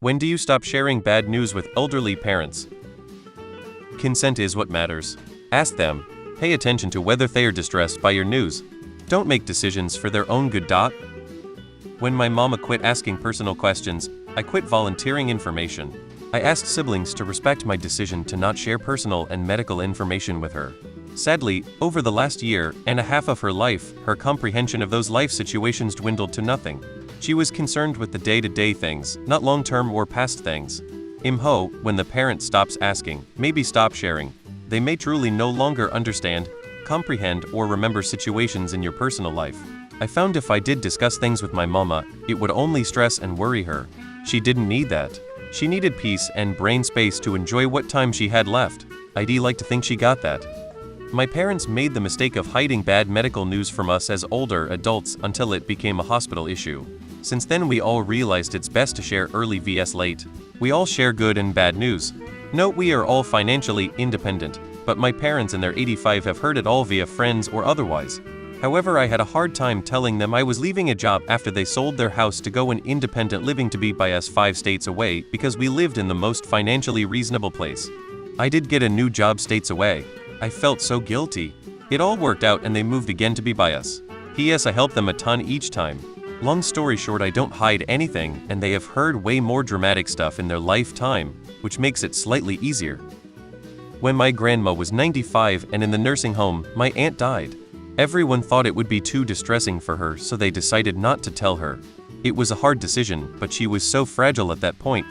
When do you stop sharing bad news with elderly parents? Consent is what matters. Ask them. Pay attention to whether they are distressed by your news. Don't make decisions for their own good. When my mama quit asking personal questions, I quit volunteering information. I asked siblings to respect my decision to not share personal and medical information with her. Sadly, over the last year and a half of her life, her comprehension of those life situations dwindled to nothing. She was concerned with the day-to-day things, not long-term or past things. When the parent stops asking, maybe stop sharing, they may truly no longer understand, comprehend, or remember situations in your personal life. I found if I did discuss things with my mama, it would only stress and worry her. She didn't need that. She needed peace and brain space to enjoy what time she had left. I'd like to think she got that. My parents made the mistake of hiding bad medical news from us as older adults until it became a hospital issue. Since then we all realized it's best to share early vs late. We all share good and bad news. Note we are all financially independent, but my parents in their 85 have heard it all via friends or otherwise. However, I had a hard time telling them I was leaving a job after they sold their house to go an independent living to be by us 5 states away because we lived in the most financially reasonable place. I did get a new job states away. I felt so guilty. It all worked out and they moved again to be by us. P.S. I helped them a ton each time. Long story short, I don't hide anything and they have heard way more dramatic stuff in their lifetime, which makes it slightly easier. When my grandma was 95 and in the nursing home, my aunt died. Everyone thought it would be too distressing for her, so they decided not to tell her. It was a hard decision, but she was so fragile at that point.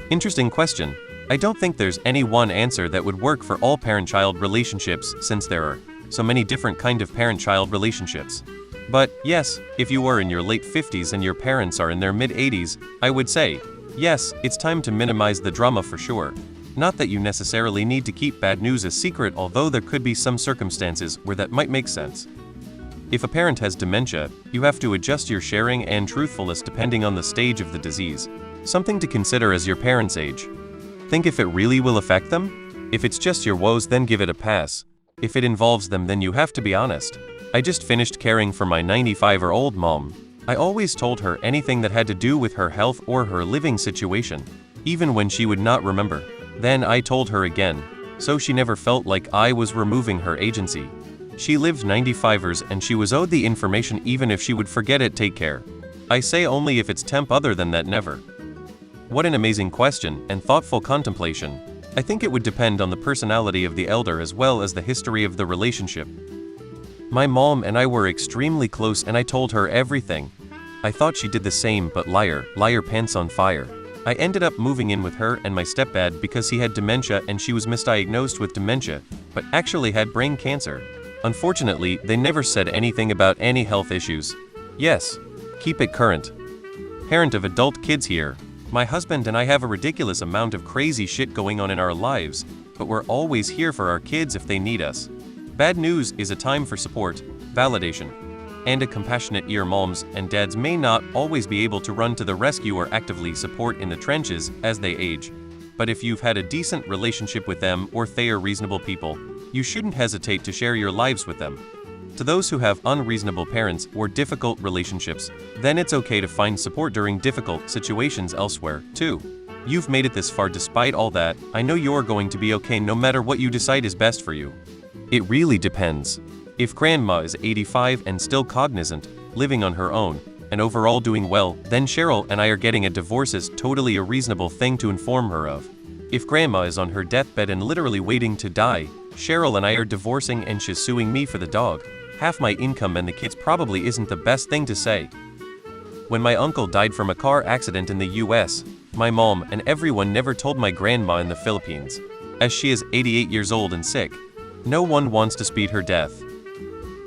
Interesting question. I don't think there's any one answer that would work for all parent-child relationships since there are so many different kind of parent-child relationships. But yes, if you are in your late 50s and your parents are in their mid-80s, I would say, yes, it's time to minimize the drama for sure. Not that you necessarily need to keep bad news a secret, although there could be some circumstances where that might make sense. If a parent has dementia, you have to adjust your sharing and truthfulness depending on the stage of the disease. Something to consider as your parents age. Think if it really will affect them? If it's just your woes, then give it a pass. If it involves them, then you have to be honest. I just finished caring for my 95-year-old mom. I always told her anything that had to do with her health or her living situation, even when she would not remember. Then I told her again, so she never felt like I was removing her agency. She lived 95 years and she was owed the information even if she would forget it. Take care. I say only if it's temp, other than that, never. What an amazing question and thoughtful contemplation. I think it would depend on the personality of the elder as well as the history of the relationship. My mom and I were extremely close and I told her everything. I thought she did the same, but liar pants on fire. I ended up moving in with her and my stepdad because he had dementia and she was misdiagnosed with dementia, but actually had brain cancer. Unfortunately, they never said anything about any health issues. Yes, keep it current. Parent of adult kids here. My husband and I have a ridiculous amount of crazy shit going on in our lives, but we're always here for our kids if they need us. Bad news is a time for support, validation, and a compassionate ear. Moms and dads may not always be able to run to the rescue or actively support in the trenches as they age. But if you've had a decent relationship with them or they are reasonable people, you shouldn't hesitate to share your lives with them. To those who have unreasonable parents or difficult relationships, then it's okay to find support during difficult situations elsewhere, too. You've made it this far despite all that. I know you're going to be okay no matter what you decide is best for you. It really depends. If grandma is 85 and still cognizant, living on her own, and overall doing well, then Cheryl and I are getting a divorce is totally a reasonable thing to inform her of. If grandma is on her deathbed and literally waiting to die, Cheryl and I are divorcing and she's suing me for the dog, half my income and the kids probably isn't the best thing to say. When my uncle died from a car accident in the US, my mom and everyone never told my grandma in the Philippines, as she is 88 years old and sick. No one wants to speed her death.